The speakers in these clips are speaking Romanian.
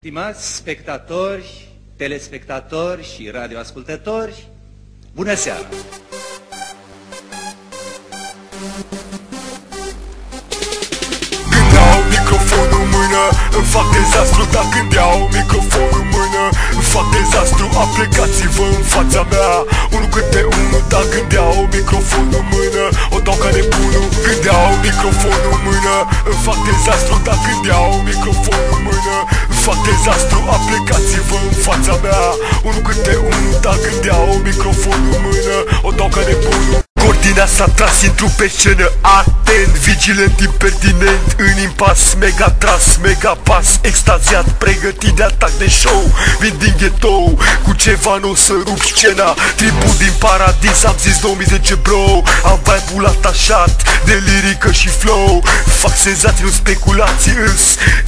Stimați spectatori, telespectatori și radioascultători, bună seara! Când iau microfonul în mână, îmi fac dezastru. Dar când iau microfonul în mână, îmi fac dezastru. Aplicați-vă în fața mea, unul câte unul. Dar când iau microfonul în mână, o dau ca nebunul. Când iau microfonul în mână, îmi fac dezastru. Dar când iau microfonul în mână, îmi fac dezastru. Aplicați-vă în fața mea, unul câte unul. Dar când iau microfonul în mână, o dau ca nebunul. Ordinea s-a tras, intru pe scenă atent, vigilent, impertinent, în impas, mega tras, mega pas, extaziat, pregătit de atac de show. Vin din ghetou, cu ceva nou să rup scena, tribul din paradis, am zis 2010 bro. Am vibe-ul atașat de lirică și flow, fac senzații, nu speculații, îs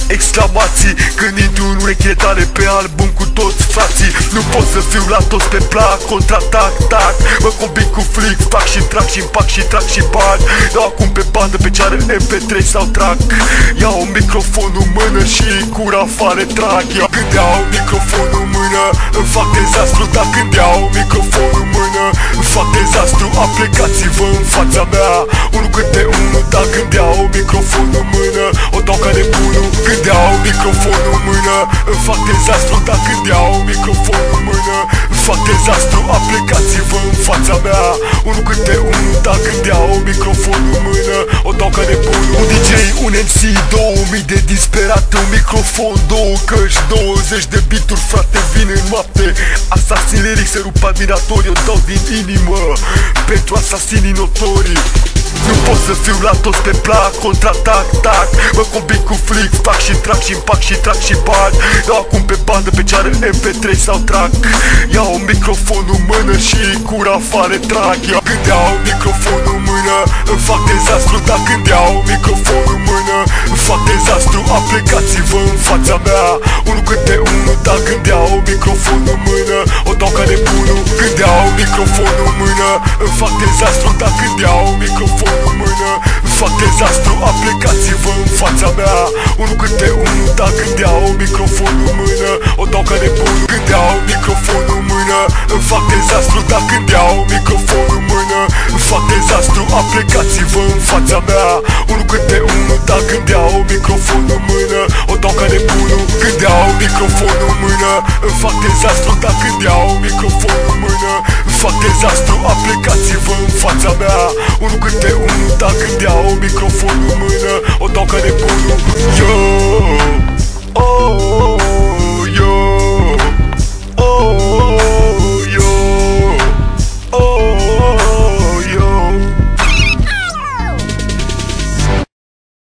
exclamații când intru în urechile tale pe album cu toți frații. Nu pot să fiu la toți pe plac, contraatac, tac, mă combin cu flic, fac și trag și împac și trag și bani. Dau acum pe bandă, pe ceară, MP3 sau track. Iau microfonul în mână și cu rafale trag. Când iau microfonul în mână, îmi fac dezastru. Dar când iau microfonul în mână, îmi fac dezastru. Aplicați-vă în fața mea, unul câte unul. Dar când iau microfonul în mână, o dau ca nebunul. Când iau microfonul în mână, îmi fac dezastru. Dar când iau microfonul în mână, îmi fac dezastru. Aplicați-vă în fața mea, unul câte unul. Dar când iau microfonul în mână, o dau ca nebunul. Un DJ, un MC, 2000 de disperate, un microfon, 2 căști, 20 de bituri, frate, vin în noapte. Asasin lyric, se rup admiratori, o dau din inimă pentru asasinii notorii. Nu pot să fiu la toți pe plac, contraatac, tac, mă combin cu flic, fac și trag și împac și trag și bani. Dau acum pe bandă, pe ceară, MP3 sau track. Iau microfonul în mână și cu rafale trag. Când iau microfonul în mână, îmi fac dezastru. Dar când iau microfonul în mână, îmi fac dezastru. Aplicați-vă în fața mea, unul câte unul. Dar când iau microfonul în mână, o dau ca nebunul. Când iau microfonul în mână, îmi fac dezastru. Dar când iau microfonul în mână, îmi fac dezastru. Aplicați-vă în fața mea, unul câte unul. Dar când iau microfonul în mână, o dau ca nebunul. Când iau microfonul în mână, îmi fac dezastru. Dar când iau microfonul în mână, îmi fac dezastru. Aplicați-vă în fața mea, unul câte unul. Dar când iau microfonul în mână, o dau ca nebunul. Când iau microfonul în mână, îmi fac dezastru. Dar când iau microfonul în mână, îmi fac dezastru. Aplicați-vă în fața mea, unul câte unul. Dar când iau microfonul în mână, o dau ca nebunul. Yo, oh.